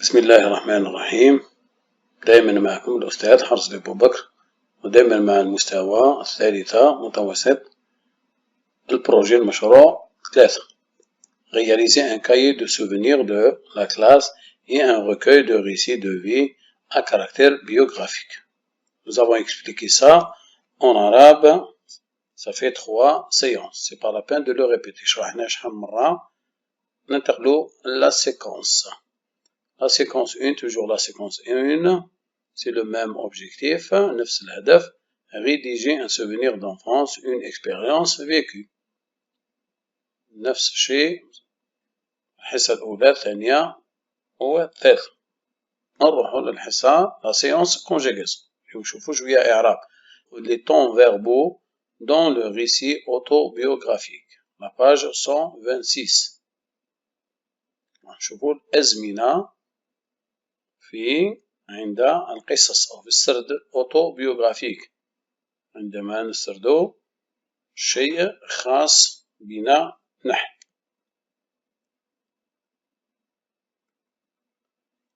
بسم الله الرحمن الرحيم. دائما معكم الأستاذ حرص أبو بكر، ودائما مع المستوى الثالثة متوسط. البروجي المشروع 3. Réaliser un cahier de souvenirs de la classe et un recueil de récits de vie à caractère biographique. Nous avons expliqué ça en arabe. Ça fait 3 séances. C'est pas la peine de le répéter. شرحنا شحال من مرة. ننتقلوا la séquence. La séquence 1, toujours la séquence 1, c'est le même objectif, نفس الهدف, rédiger un souvenir d'enfance, une expérience vécue. نفس الشيء الحصة الأولى الثانية والثالثة. نروحوا للحصة la séance conjugaison. ونشوفوا شوية إعراب. Les temps verbaux dans le récit autobiographique. La page 126. نشوفوا الأزمنة في عند القصص أو في السرد أوتوبيوغرافيك، عندما نسردو شيء خاص بنا نحن.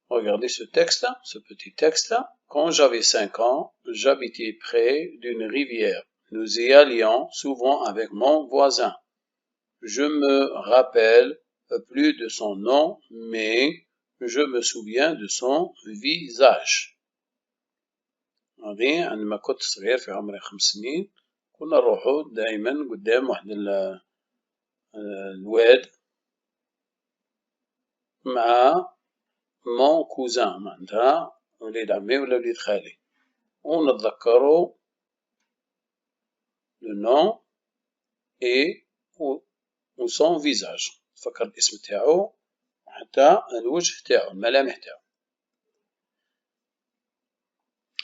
Regardez ce texte, ce petit texte. Quand j'avais 5 ans, j'habitais près d'une rivière. Nous y allions souvent avec mon voisin. Je me rappelle plus de son nom, mais je me souviens de son visage. هذه عندما كنت صغير في عمري 5 سنين كنا نروحو دائما قدام واحد الواد مع مون كوزان، معناتها وليد عمي ولا وليد خالي، ونتذكرو لو نون اي و سون فيزاج، تفكر الاسم تاعو وحتى الوجه تاعو، الملامح تاعو.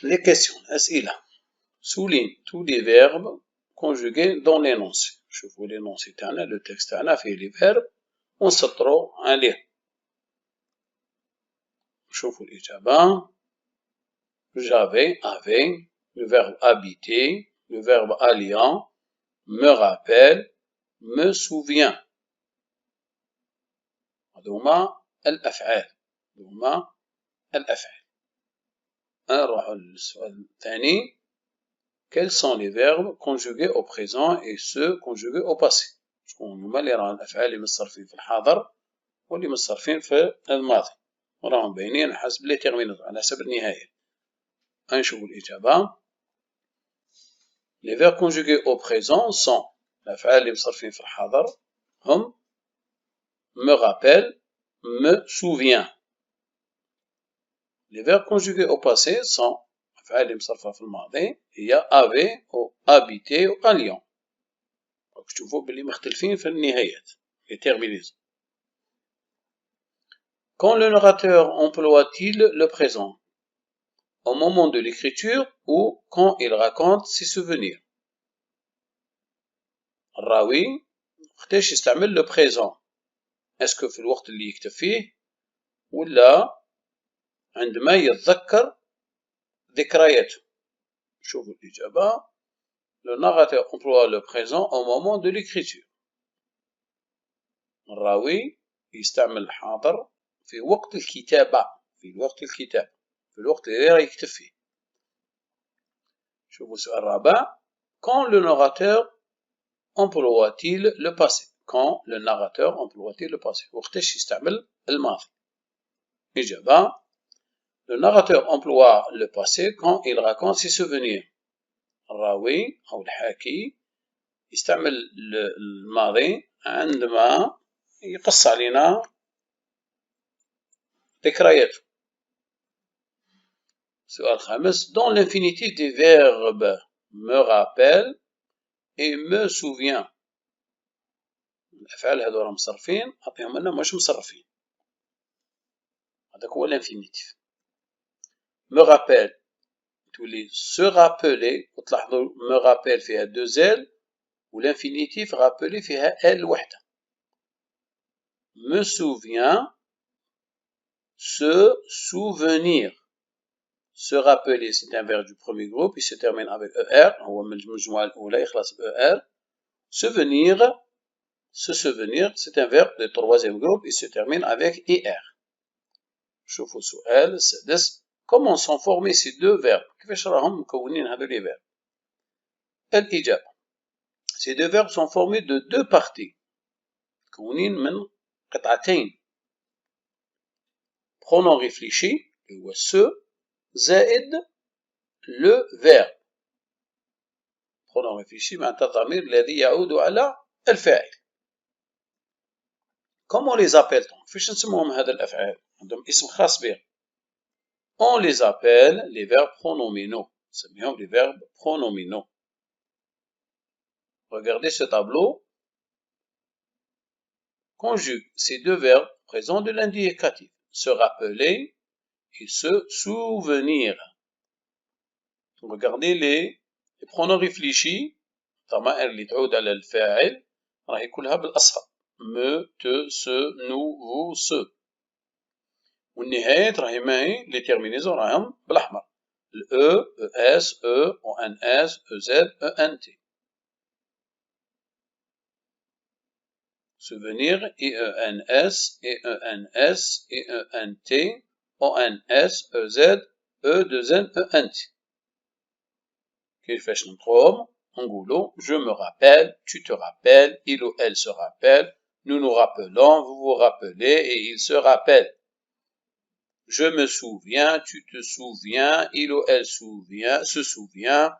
Les questions, أسئلة. Souligne tous les verbes conjugués dans l'énoncé. شوفوا l'énoncé تاعنا، le texte تاعنا فيه les verbes ونسطرو عليه. شوفوا الإجابة. J'avais, avait, le verbe habiter, le verbe alliant, me rappelle, me souvient. هذوما الأفعال. هذوما الأفعال. نروحو للسؤال الثاني. Quels sont les verbes conjugués au présent et ceux conjugués au passé؟ شكون هما اللي راهم الأفعال اللي متصرفين في الحاضر واللي متصرفين في الماضي، وراهم باينين حسب لي تيرميناتور على حسب النهاية. نشوفوا الإجابة. Les verbes conjugués au présent sont الأفعال اللي متصرفين في الحاضر هم me rappelle, me souvient. Les verbes conjugués au passé sont الأفعال اللي مصرفة في الماضي هي avait أو habiter أو alliant. تشوفوا بلي مختلفين في النهايات les terminaisons. Quand le narrateur emploie-t-il le présent? Au moment de l'écriture ou quand il raconte ses souvenirs. الراوي وقتاش يستعمل le présent؟ اسكو في الوقت اللي يكتب فيه ولا عندما يتذكر ذكرياته؟ شوفوا الإجابة. Le narrateur emploie le présent au moment de l'écriture. الراوي يستعمل الحاضر في وقت الكتابة، في وقت الكتابة، في الوقت اللي راه يكتب فيه. شوفوا السؤال الرابع. Quand le narrateur emploie-t-il le passé? Quand le narrateur emploie-t-il le passé? وقتاش يستعمل الماضي؟ إجابة. Le narrateur emploie le passé quand il raconte ses souvenirs. الراوي أو الحاكي يستعمل الماضي عندما يقص علينا ذكرياته. سؤال خامس. Dans l'infinitif des verbes me rappelle et me souvient. الأفعال هذو راهم مصرفين، أعطيهم لنا مش مصرفين. هذاك هو الانفينيتيف. me rappelle تولي se rappeler، وتلاحظوا me rappelle فيها 2 L والانفينيتيف rappeler فيها L وحدة. me souvient se souvenir. Se rappeler c'est un verbe du premier groupe, il se termine avec ER، هو من المجموعة الأولى يخلص بER. Souvenir, se souvenir c'est un verbe du troisième groupe, il se termine avec IR. شوفوا السؤال السادس. Comment sont formés ces deux verbes؟ كيفاش راهم مكونين هذو les verbes؟ الإجابة. Ces deux verbes sont formés de deux parties. مكونين من قطعتين. Pronom réfléchi هو ce زائد le verbe. pronom réfléchi معناتها الضمير الذي يعود على الفاعل. Comment les appelle-t-on؟ كيفاش نسموهم هذا الأفعال؟ عندهم اسم خاص بهم. On les appelle les verbes pronominaux. نسميهم les verbes pronominaux. Regardez ce tableau. Conjugue ces deux verbes présents de l'indicatif. Se rappeler et se souvenir. Regardez les pronoms réfléchis. طبعا اللي تعود على الفاعل راح يكونها بالأصفر. me, te, ce, nous, vous, ce. والنهايات راهي ماهي les terminaisons راهم بالأحمر. E, ES, E, ONS, EZ, ENT. Souvenir, IENS, EENS, EENT, ONS, EZ, E2N, ENT. كيفاش نطقوهم؟ نقولوا je me rappelle, tu te rappelles, il ou elle se rappelle, nous nous rappelons, vous vous rappelez et il se rappelle. Je me souviens, tu te souviens, il ou elle se souvient,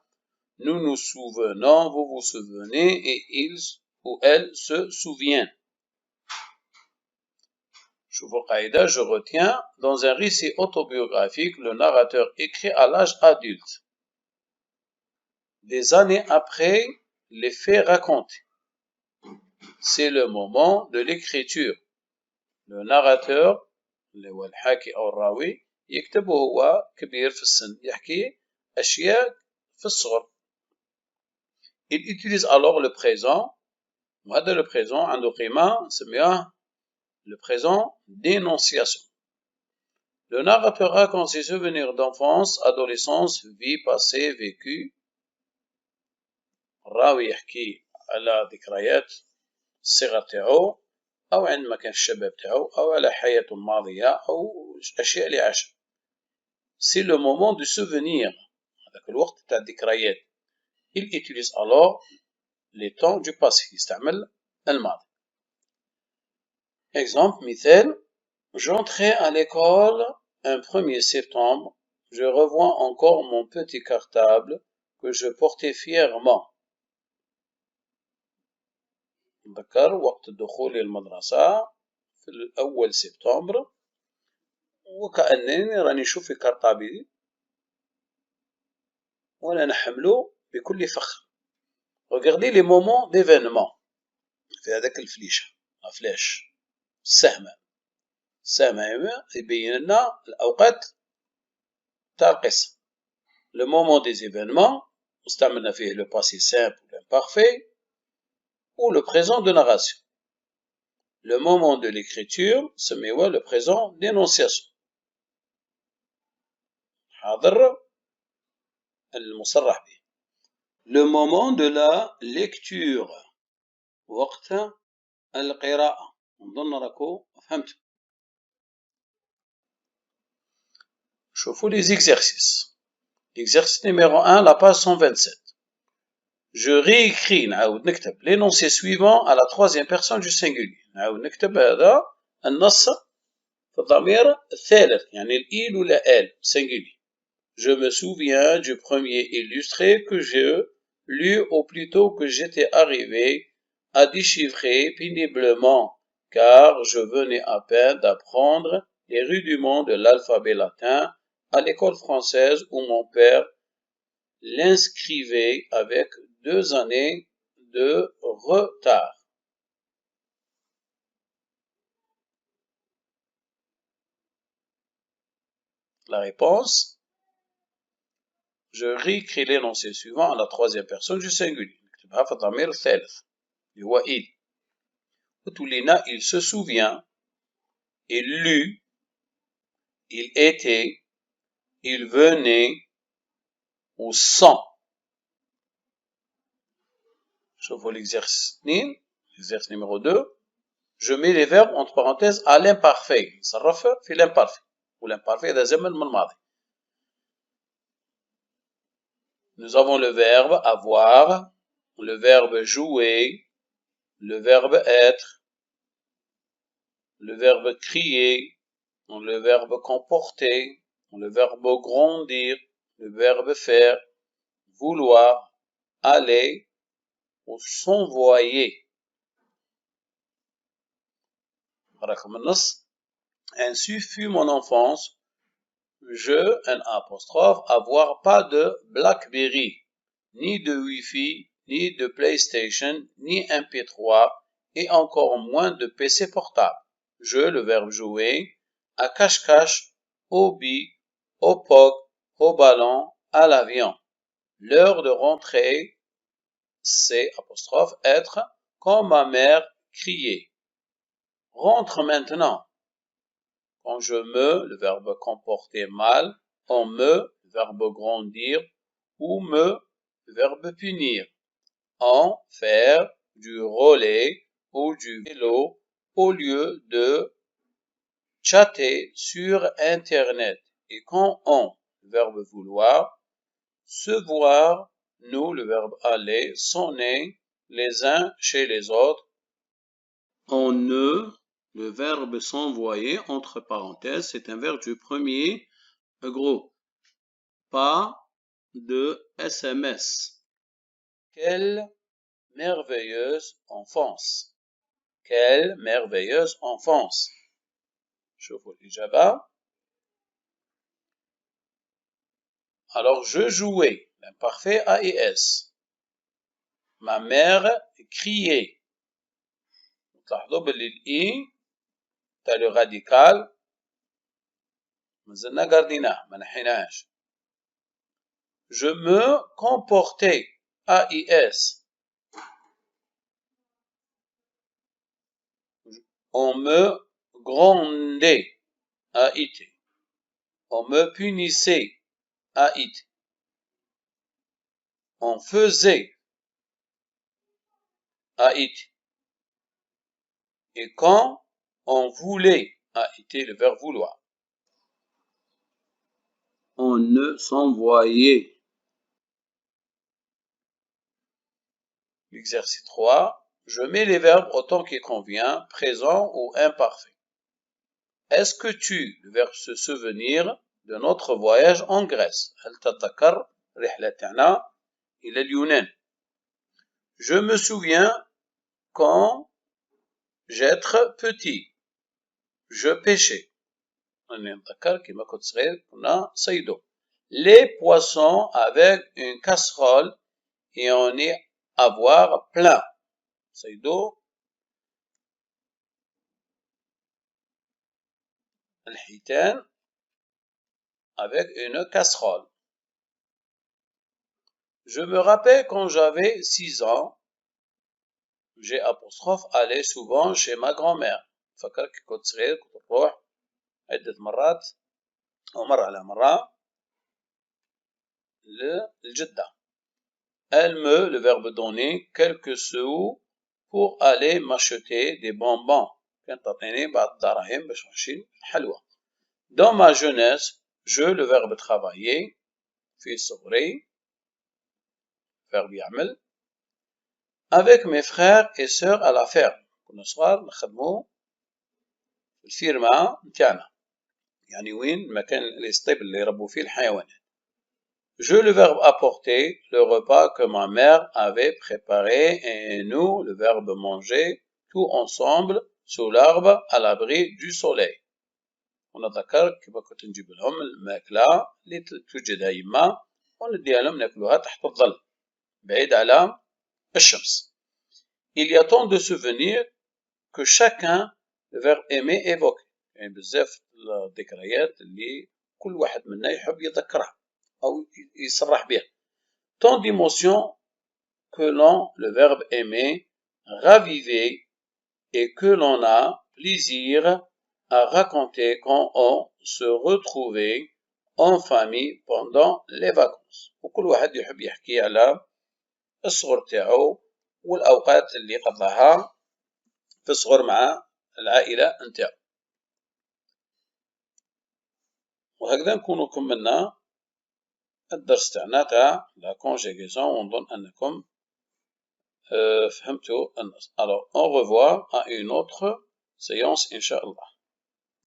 nous nous souvenons, vous vous souvenez et il ou elle se souvient. Je retiens, dans un récit autobiographique, le narrateur écrit à l'âge adulte. Des années après les faits racontés. C'est le moment de l'écriture. Le narrateur اللي هو الحاكي أو الراوي يكتب وهو كبير في السن يحكي أشياء في الصغر. Il utilise alors le présent. وهذا le présent عنده قيمة نسميها le présent d'énonciation. Le narrateur raconte ses souvenirs d'enfance, adolescence, vie passée, vécue. الراوي يحكي على ذكريات الصغر تاعو أو عندما كان في الشباب تاعو أو على حياته الماضية أو أشياء اللي عاشها. C'est le moment du souvenir. هذاك الوقت تاع الذكريات. Il utilise alors les temps du passé. يستعمل الماضي. Exemple, مثال. J'entrais à l'école un 1er septembre. Je revois encore mon petit cartable que je portais fièrement. نتذكر وقت دخولي المدرسة في الأول سبتمبر وكأنني راني نشوف في كرطابي وأنا نحمله بكل فخر. Regardez les moments d'événement في هذاك الفليشة فلاش السهمة. السهمة يبين لنا الأوقات تاع القصة. Le moment des événements استعملنا فيه le passé simple ou l'imparfait ou le présent de narration. Le moment de l'écriture se met le présent d'énonciation. حاضر المصرح به. Le moment de la lecture وقت القراءة. نظن راكو فهمتوا. شوفوا les exercices. L'exercice numéro 1, la page 127. Je réécris نعاود نكتب l'énoncé suivant à la troisième personne du singulier. نعاود نكتب هذا النص في الضمير الثالث يعني il ou la elle singulier. Je me souviens du premier illustré que j'ai lu au plus tôt que j'étais arrivé à déchiffrer péniblement car je venais à peine d'apprendre les rudiments de l'alphabet latin à l'école française où mon père l'inscrivait avec 2 années de retard. La réponse, je réécris l'énoncé suivant à la troisième personne du singulier. نكتبها في الضمير الثالث اللي هو il. وتولينا il se souvient, il lut, il était, il venait ou sent. شوفوا l'exercice 2, l'exercice numéro 2. Je mets les verbes entre parenthèses à l'imparfait. نصرف في l'imparfait. والimparfait هذا زمن من الماضي. Nous avons le verbe avoir, le verbe jouer, le verbe être, le verbe crier, le verbe comporter, le verbe grandir, le verbe faire, vouloir, aller ou s'envoyer. Ainsi fut mon enfance. Je, un apostrophe, avoir pas de Blackberry, ni de Wi-Fi, ni de PlayStation, ni MP3, et encore moins de PC portable. Je, le verbe jouer, à cache-cache, au bi, au POC, au ballon, à l'avion. L'heure de rentrer, c'est apostrophe être, quand ma mère criait. Rentre maintenant. Quand je me, le verbe comporter mal, on me, le verbe grandir, ou me, le verbe punir. En faire du relais ou du vélo au lieu de chatter sur Internet. Et quand on, le verbe vouloir, se voir, nous, le verbe aller, sonner les uns chez les autres. On ne, le verbe s'envoyer, entre parenthèses, c'est un verbe du premier groupe. Pas de SMS. Quelle merveilleuse enfance. Quelle merveilleuse enfance. شوفوا الإجابة. Alors, je jouais, l'imparfait AIS. Ma mère criait. تلاحظوا باللي الإي تاع لو راديكال مازلنا قارديناه ما نحيناهش. Je me comportais AIS. On me grondait AIT. On me punissait AIT. On faisait AIT. Et quand on voulait AIT, le verbe vouloir. On ne s'envoyait. L'exercice 3. Je mets les verbes autant qu'il convient, présent ou imparfait. Est-ce que tu, le verbe se souvenir de notre voyage en Grèce? هل تتذكر رحلتنا إلى اليونان? Je me souviens quand j'étais petit. Je pêchais. نتذكر كيما كنت صغير كنا صيدو. Les poissons avec une casserole et on est à boire plein. صيدو. الحيتان avec une casserole. Je me rappelle quand j'avais 6 ans, j'ai apostrophe allé souvent chez ma grand-mère. فكر كي كنت صغير كنت نروح عدة مرات أو مرة على مرة للجدة. Elle me, le verbe donner, quelques sous pour aller m'acheter des bonbons. كانت تعطيني بعض الدراهم باش نشري حلوى. Dans ma jeunesse, je, le verbe travailler, في صغري, verbe يعمل, avec mes frères et sœurs à la ferme. كنا صغار نخدمو في الفيرما نتاعنا. يعني وين المكان الاسطبل اللي يربوا فيه الحيوانات. Je, le verbe apporter, le repas que ma mère avait préparé et nous, le verbe manger, tout ensemble, sous l'arbre, à l'abri du soleil. ونتذكر كيف كنت نجيب لهم الماكلة اللي توجد دائما ونديها لهم ناكلوها تحت الظل بعيد على الشمس. Il y a tant de souvenirs que chacun, le verbe aimer, évoque. يعني بزاف الذكريات اللي كل واحد منا يحب يذكرها أو يصرح بها. Tant d'émotions que l'on, le verbe aimer, raviver et que l'on a plaisir à raconter quand on se retrouvait en famille pendant les vacances. وكل واحد يحب يحكي على الصغر تاعو والأوقات اللي قضاها في الصغر مع العائلة نتاعو. وهكذا نكونوا كملنا الدرس تاعنا تاع لا كونجيغيزون، ونظن أنكم فهمتوا. Alors au revoir à une autre séance إن شاء الله.